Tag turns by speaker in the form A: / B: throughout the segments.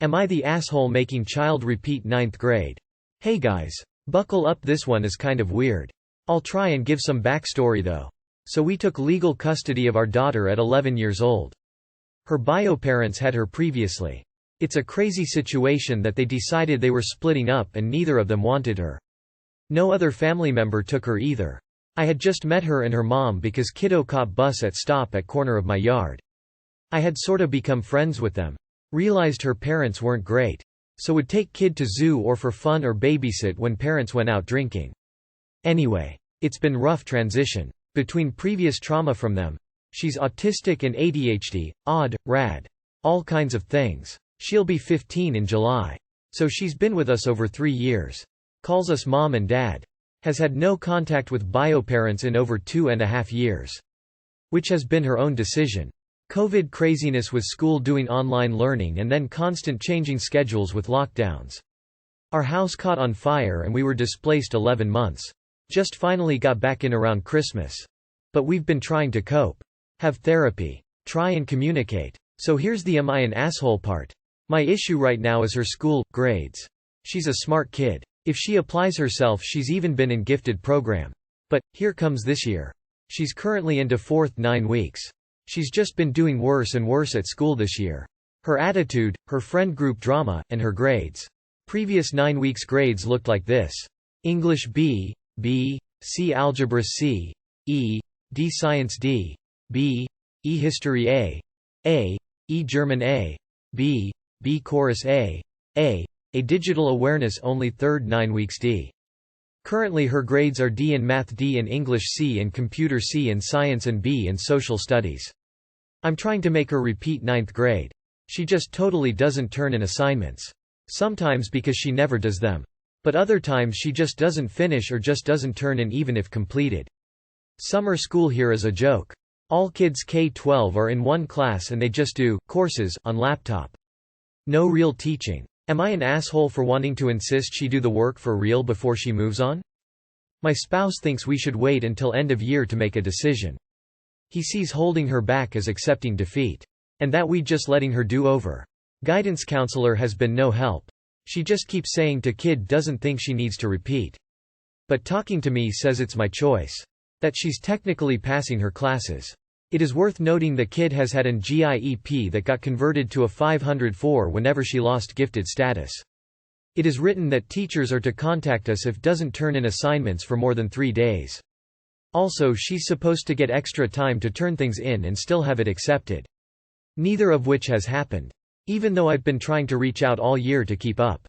A: Am I the asshole making child repeat ninth grade? Hey guys. Buckle up, this one is kind of weird. I'll try and give some backstory though. So we took legal custody of our daughter at 11 years old. Her bio parents had her previously. It's a crazy situation that they decided they were splitting up and neither of them wanted her. No other family member took her either. I had just met her and her mom because kiddo caught bus at stop at corner of my yard. I had sorta become friends with them. Realized her parents weren't great. So would take kid to zoo or for fun or babysit when parents went out drinking. Anyway, it's been rough transition. Between previous trauma from them. She's autistic and ADHD, odd, rad. All kinds of things. She'll be 15 in July. So she's been with us over 3 years. Calls us mom and dad. Has had no contact with bio parents in over 2.5 years. Which has been her own decision. COVID craziness with school doing online learning and then constant changing schedules with lockdowns. Our house caught on fire and we were displaced 11 months. Just finally got back in around Christmas. But we've been trying to cope. Have therapy. Try and communicate. So here's the am I an asshole part. My issue right now is her school, grades. She's a smart kid. If she applies herself, she's even been in gifted program. But, here comes this year. She's currently into 4th 9 weeks. She's just been doing worse and worse at school this year. Her attitude, her friend group drama, and her grades. Previous 9 weeks grades looked like this. English B, B, C Algebra C, E, D Science D, B, E History A, E German A, B, B Chorus A Digital Awareness only 3rd 9 weeks D. Currently her grades are D in Math, D in English, C in Computer, C in Science and B in Social Studies. I'm trying to make her repeat 9th grade. She just totally doesn't turn in assignments. Sometimes because she never does them. But other times she just doesn't finish or just doesn't turn in even if completed. Summer school here is a joke. All kids K-12 are in one class and they just do courses on laptop. No real teaching. Am I an asshole for wanting to insist she do the work for real before she moves on? My spouse thinks we should wait until end of year to make a decision. He sees holding her back as accepting defeat. And that we just letting her do over. Guidance counselor has been no help. She just keeps saying to kid doesn't think she needs to repeat. But talking to me says it's my choice. That she's technically passing her classes. It is worth noting the kid has had an GIEP that got converted to a 504 whenever she lost gifted status. It is written that teachers are to contact us if doesn't turn in assignments for more than 3 days. Also she's supposed to get extra time to turn things in and still have it accepted. Neither of which has happened. Even though I've been trying to reach out all year to keep up.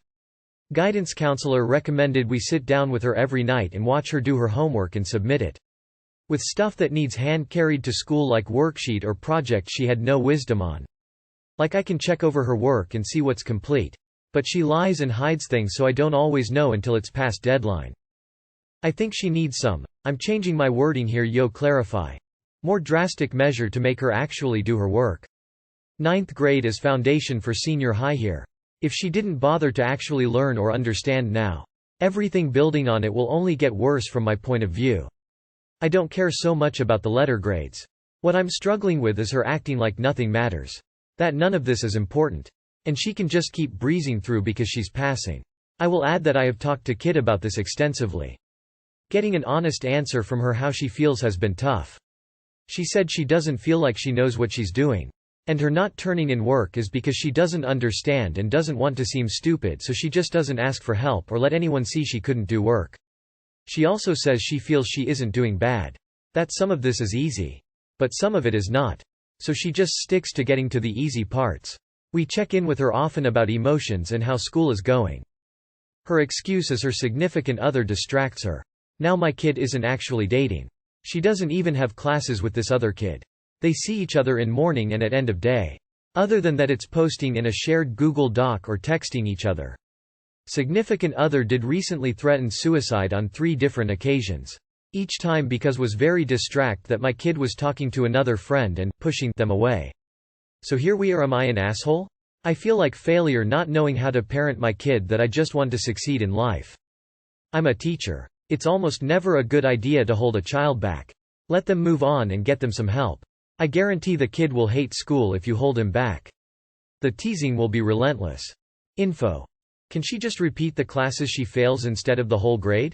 A: Guidance counselor recommended we sit down with her every night and watch her do her homework and submit it. With stuff that needs hand-carried to school like worksheet or project she had no wisdom on. Like I can check over her work and see what's complete. But she lies and hides things so I don't always know until it's past deadline. I think she needs some, I'm changing my wording here clarify. More drastic measure to make her actually do her work. 9th grade is foundation for senior high here. If she didn't bother to actually learn or understand now, everything building on it will only get worse from my point of view. I don't care so much about the letter grades. What I'm struggling with is her acting like nothing matters. That none of this is important. And she can just keep breezing through because she's passing. I will add that I have talked to Kid about this extensively. Getting an honest answer from her how she feels has been tough. She said she doesn't feel like she knows what she's doing. And her not turning in work is because she doesn't understand and doesn't want to seem stupid, so she just doesn't ask for help or let anyone see she couldn't do work. She also says she feels she isn't doing bad. That some of this is easy. But some of it is not. So she just sticks to getting to the easy parts. We check in with her often about emotions and how school is going. Her excuse is her significant other distracts her. Now my kid isn't actually dating. She doesn't even have classes with this other kid. They see each other in morning and at end of day. Other than that it's posting in a shared Google Doc or texting each other. Significant other did recently threaten suicide on 3 different occasions. Each time because was very distract that my kid was talking to another friend and pushing them away. So here we are. Am I an asshole? I feel like failure not knowing how to parent my kid that I just want to succeed in life. I'm a teacher. It's almost never a good idea to hold a child back. Let them move on and get them some help. I guarantee the kid will hate school if you hold him back. The teasing will be relentless. Info. Can she just repeat the classes she fails instead of the whole grade?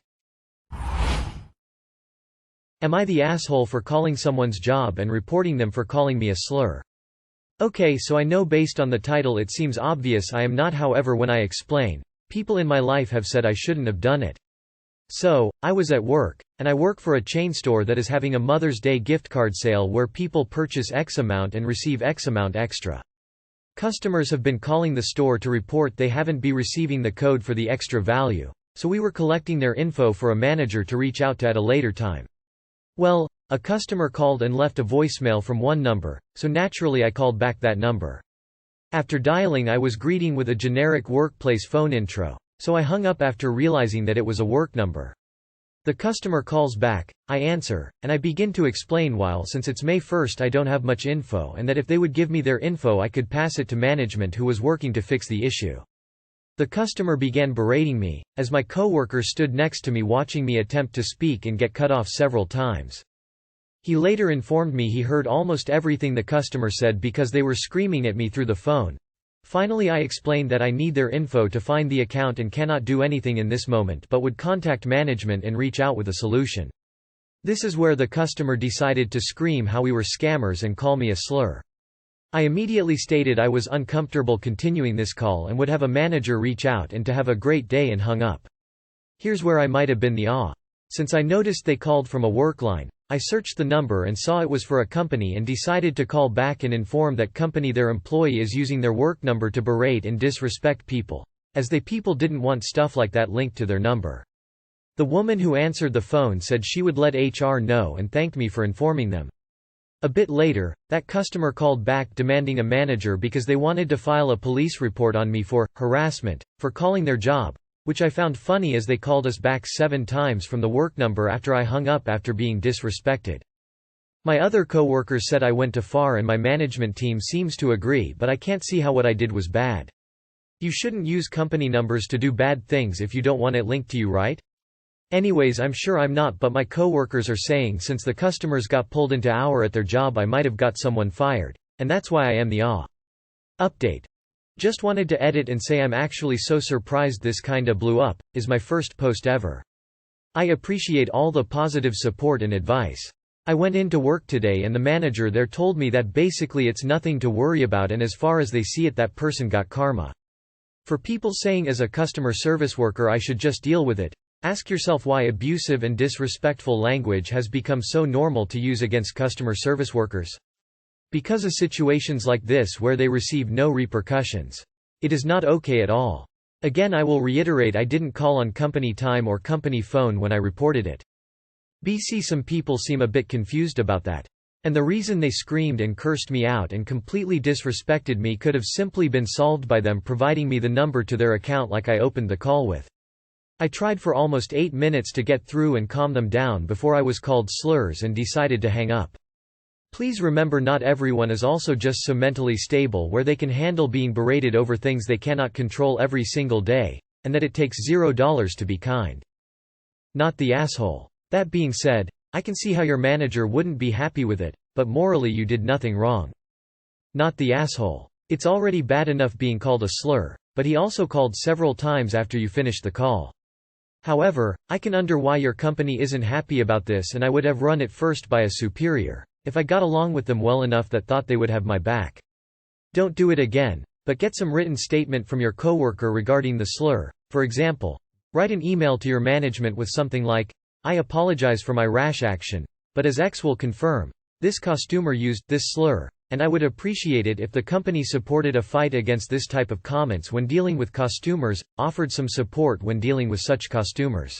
A: Am I the asshole for calling someone's job and reporting them for calling me a slur? Okay, so I know based on the title it seems obvious I am not, however when I explain, people in my life have said I shouldn't have done it. So, I was at work, and I work for a chain store that is having a Mother's Day gift card sale where people purchase X amount and receive X amount extra. Customers have been calling the store to report they haven't been receiving the code for the extra value, so we were collecting their info for a manager to reach out to at a later time. Well, a customer called and left a voicemail from one number, so naturally I called back that number. After dialing I was greeting with a generic workplace phone intro, so I hung up after realizing that it was a work number. The customer calls back, I answer, and I begin to explain why since it's May 1st I don't have much info and that if they would give me their info I could pass it to management who was working to fix the issue. The customer began berating me, as my coworker stood next to me watching me attempt to speak and get cut off several times. He later informed me he heard almost everything the customer said because they were screaming at me through the phone. Finally I explained that I need their info to find the account and cannot do anything in this moment but would contact management and reach out with a solution. This is where the customer decided to scream how we were scammers and call me a slur. I immediately stated I was uncomfortable continuing this call and would have a manager reach out and to have a great day and hung up. Here's where I might have been the Since I noticed they called from a work line, I searched the number and saw it was for a company and decided to call back and inform that company their employee is using their work number to berate and disrespect people, as they people didn't want stuff like that linked to their number. The woman who answered the phone said she would let HR know and thanked me for informing them. A bit later, that customer called back demanding a manager because they wanted to file a police report on me for harassment, for calling their job, which I found funny as they called us back 7 times from the work number after I hung up after being disrespected. My other coworkers said I went too far and my management team seems to agree, but I can't see how what I did was bad. You shouldn't use company numbers to do bad things if you don't want it linked to you, right? Anyways, I'm sure I'm not, but my coworkers are saying since the customers got pulled into hour at their job I might have got someone fired, and that's why I am the Update. Just wanted to edit and say I'm actually so surprised this kinda blew up, is my first post ever. I appreciate all the positive support and advice. I went into work today and the manager there told me that basically it's nothing to worry about and as far as they see it that person got karma. For people saying as a customer service worker I should just deal with it, ask yourself why abusive and disrespectful language has become so normal to use against customer service workers. Because of situations like this where they receive no repercussions. It is not okay at all. Again I will reiterate I didn't call on company time or company phone when I reported it. Some people seem a bit confused about that. And the reason they screamed and cursed me out and completely disrespected me could have simply been solved by them providing me the number to their account like I opened the call with. I tried for almost 8 minutes to get through and calm them down before I was called slurs and decided to hang up. Please remember not everyone is also just so mentally stable where they can handle being berated over things they cannot control every single day, and that it takes $0 to be kind. Not the asshole. That being said, I can see how your manager wouldn't be happy with it, but morally you did nothing wrong. Not the asshole. It's already bad enough being called a slur, but he also called several times after you finished the call. However, I can under why your company isn't happy about this and I would have run it first by a superior, if I got along with them well enough that thought they would have my back. Don't do it again, but get some written statement from your coworker regarding the slur. For example, write an email to your management with something like, I apologize for my rash action, but as X will confirm, this costumer used this slur, and I would appreciate it if the company supported a fight against this type of comments when dealing with costumers, offered some support when dealing with such costumers.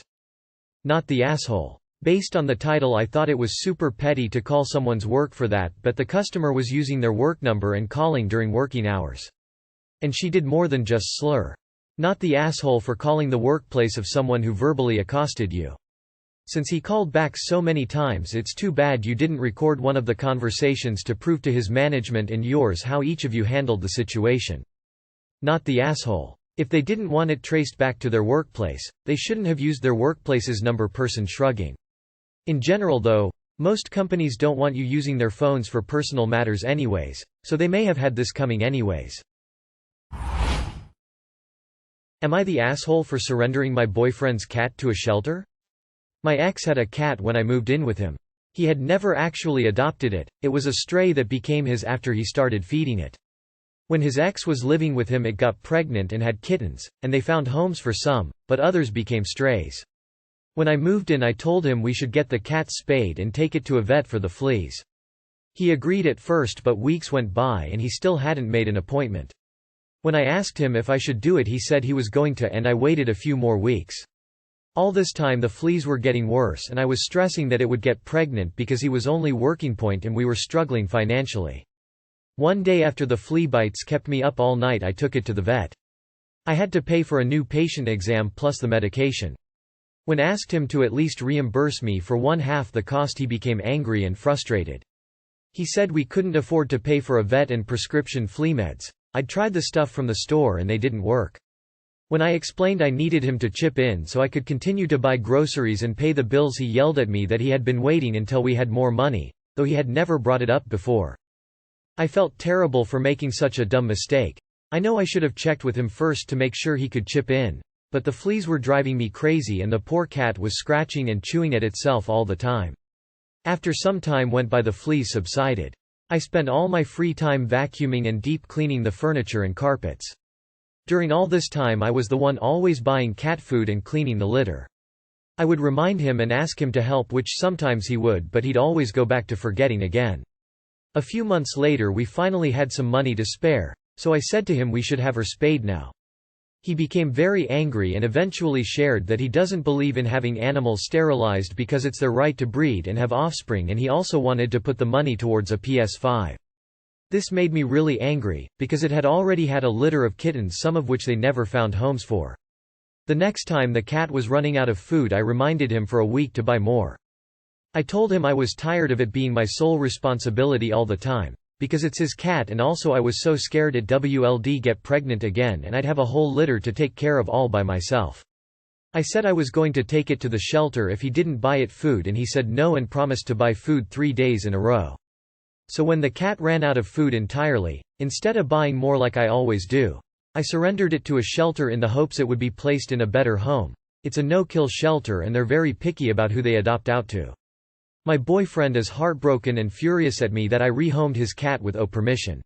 A: Not the asshole. Based on the title I thought it was super petty to call someone's work for that, but the customer was using their work number and calling during working hours. And she did more than just slur. Not the asshole for calling the workplace of someone who verbally accosted you. Since he called back so many times it's too bad you didn't record one of the conversations to prove to his management and yours how each of you handled the situation. Not the asshole. If they didn't want it traced back to their workplace, they shouldn't have used their workplace's number. Person shrugging. In general though, most companies don't want you using their phones for personal matters anyways, so they may have had this coming anyways. Am I the asshole for surrendering my boyfriend's cat to a shelter? My ex had a cat when I moved in with him. He had never actually adopted it, it was a stray that became his after he started feeding it. When his ex was living with him, it got pregnant and had kittens, and they found homes for some, but others became strays. When I moved in, I told him we should get the cat spayed and take it to a vet for the fleas. He agreed at first, but weeks went by and he still hadn't made an appointment. When I asked him if I should do it, he said he was going to, and I waited a few more weeks. All this time the fleas were getting worse and I was stressing that it would get pregnant because he was only working point and we were struggling financially. One day after the flea bites kept me up all night, I took it to the vet. I had to pay for a new patient exam plus the medication. When asked him to at least reimburse me for 1/2 the cost, he became angry and frustrated. He said we couldn't afford to pay for a vet and prescription flea meds. I'd tried the stuff from the store and they didn't work. When I explained I needed him to chip in so I could continue to buy groceries and pay the bills, he yelled at me that he had been waiting until we had more money, though he had never brought it up before. I felt terrible for making such a dumb mistake. I know I should have checked with him first to make sure he could chip in. But the fleas were driving me crazy and the poor cat was scratching and chewing at itself all the time. After some time went by, the fleas subsided. I spent all my free time vacuuming and deep cleaning the furniture and carpets. During all this time I was the one always buying cat food and cleaning the litter. I would remind him and ask him to help, which sometimes he would, but he'd always go back to forgetting again. A few months later we finally had some money to spare, so I said to him we should have her spayed now. He became very angry and eventually shared that he doesn't believe in having animals sterilized because it's their right to breed and have offspring, and he also wanted to put the money towards a PS5. This made me really angry, because it had already had a litter of kittens, some of which they never found homes for. The next time the cat was running out of food, I reminded him for a week to buy more. I told him I was tired of it being my sole responsibility all the time, because it's his cat, and also I was so scared it WLD get pregnant again and I'd have a whole litter to take care of all by myself. I said I was going to take it to the shelter if he didn't buy it food, and he said no and promised to buy food 3 days in a row. So when the cat ran out of food entirely, instead of buying more like I always do, I surrendered it to a shelter in the hopes it would be placed in a better home. It's a no-kill shelter and they're very picky about who they adopt out to. My boyfriend is heartbroken and furious at me that I rehomed his cat with permission.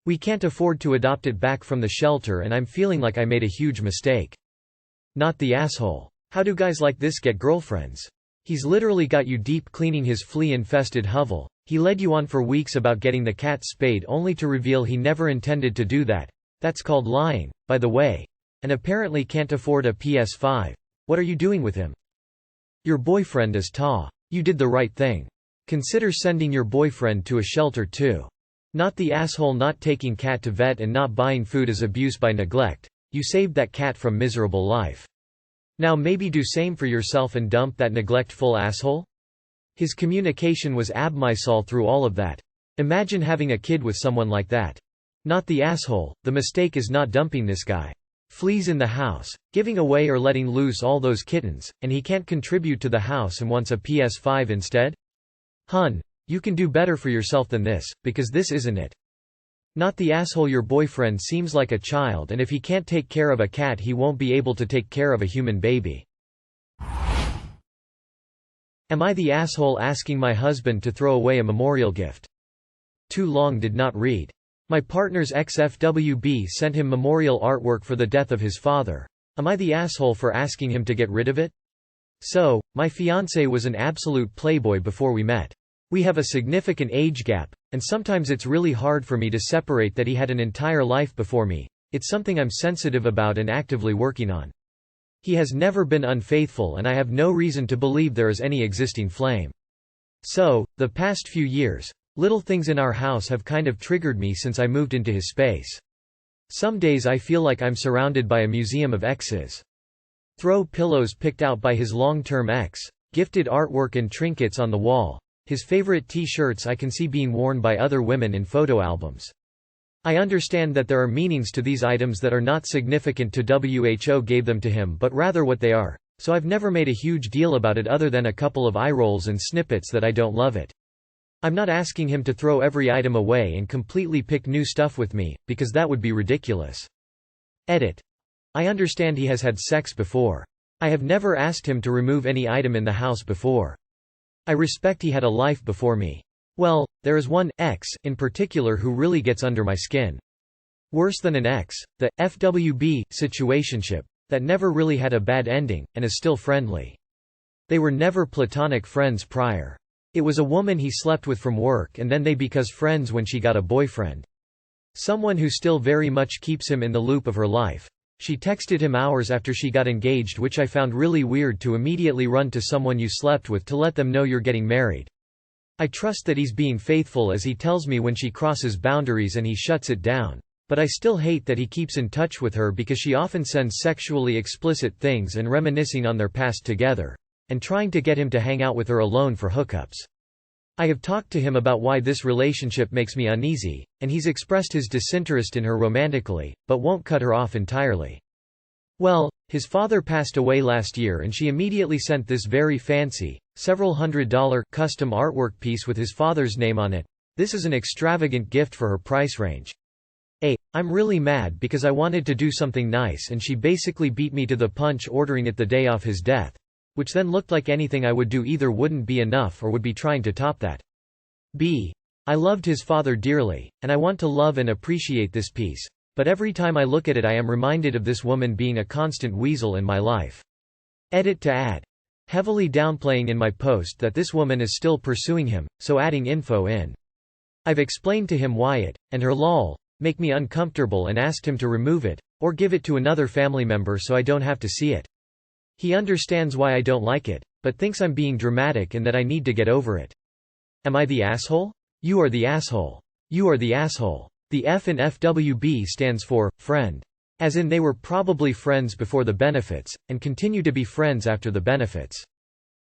A: We can't afford to adopt it back from the shelter and I'm feeling like I made a huge mistake. Not the asshole. How do guys like this get girlfriends? He's literally got you deep cleaning his flea-infested hovel. He led you on for weeks about getting the cat spayed only to reveal he never intended to do that. That's called lying, by the way. And apparently can't afford a PS5. What are you doing with him? Your boyfriend is Ta. You did the right thing. Consider sending your boyfriend to a shelter too. Not the asshole not taking cat to vet and not buying food is abuse by neglect. You saved that cat from miserable life. Now maybe do same for yourself and dump that neglectful asshole? His communication was abysmal through all of that. Imagine having a kid with someone like that. Not the asshole, the mistake is not dumping this guy. Fleas in the house, giving away or letting loose all those kittens, and he can't contribute to the house and wants a PS5 instead? Hun, you can do better for yourself than this, because this isn't it. Not the asshole, your boyfriend seems like a child, and if he can't take care of a cat he won't be able to take care of a human baby. Am I the asshole asking my husband to throw away a memorial gift? Too long did not read. My partner's ex-FWB sent him memorial artwork for the death of his father. Am I the asshole for asking him to get rid of it? So, my fiancé was an absolute playboy before we met. We have a significant age gap, and sometimes it's really hard for me to separate that he had an entire life before me. It's something I'm sensitive about and actively working on. He has never been unfaithful and I have no reason to believe there is any existing flame. So, the past few years, little things in our house have kind of triggered me since I moved into his space. Some days I feel like I'm surrounded by a museum of exes. Throw pillows picked out by his long-term ex, gifted artwork and trinkets on the wall, his favorite t-shirts I can see being worn by other women in photo albums. I understand that there are meanings to these items that are not significant to who gave them to him but rather what they are, so I've never made a huge deal about it other than a couple of eye rolls and snippets that I don't love it. I'm not asking him to throw every item away and completely pick new stuff with me, because that would be ridiculous. Edit. I understand he has had sex before. I have never asked him to remove any item in the house before. I respect he had a life before me. Well, there is one ex in particular who really gets under my skin. Worse than an ex, the FWB situationship that never really had a bad ending, and is still friendly. They were never platonic friends prior. It was a woman he slept with from work and then they became friends when she got a boyfriend. Someone who still very much keeps him in the loop of her life. She texted him hours after she got engaged, which I found really weird, to immediately run to someone you slept with to let them know you're getting married. I trust that he's being faithful as he tells me when she crosses boundaries and he shuts it down. But I still hate that he keeps in touch with her because she often sends sexually explicit things and reminiscing on their past together, and trying to get him to hang out with her alone for hookups. I have talked to him about why this relationship makes me uneasy, and he's expressed his disinterest in her romantically, but won't cut her off entirely. Well, his father passed away last year and she immediately sent this very fancy, several $100 custom artwork piece with his father's name on it. This is an extravagant gift for her price range. I'm really mad because I wanted to do something nice and she basically beat me to the punch ordering it the day of his death, which then looked like anything I would do either wouldn't be enough or would be trying to top that. I loved his father dearly, and I want to love and appreciate this piece, but every time I look at it I am reminded of this woman being a constant weasel in my life. Edit to add. Heavily downplaying in my post that this woman is still pursuing him, so adding info in. I've explained to him why it, and her lol, make me uncomfortable and asked him to remove it, or give it to another family member so I don't have to see it. He understands why I don't like it, but thinks I'm being dramatic and that I need to get over it. Am I the asshole? You are the asshole. You are the asshole. The F in FWB stands for friend. As in they were probably friends before the benefits, and continue to be friends after the benefits.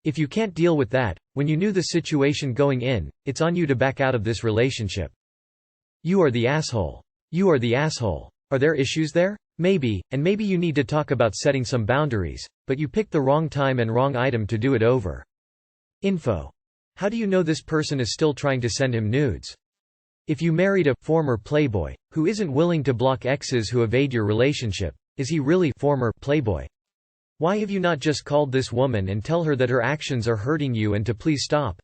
A: If you can't deal with that, when you knew the situation going in, it's on you to back out of this relationship. You are the asshole. You are the asshole. Are there issues there? Maybe, and maybe you need to talk about setting some boundaries, but you picked the wrong time and wrong item to do it over. Info. How do you know this person is still trying to send him nudes? If you married a former playboy who isn't willing to block exes who evade your relationship, is he really former playboy? Why have you not just called this woman and tell her that her actions are hurting you and to please stop?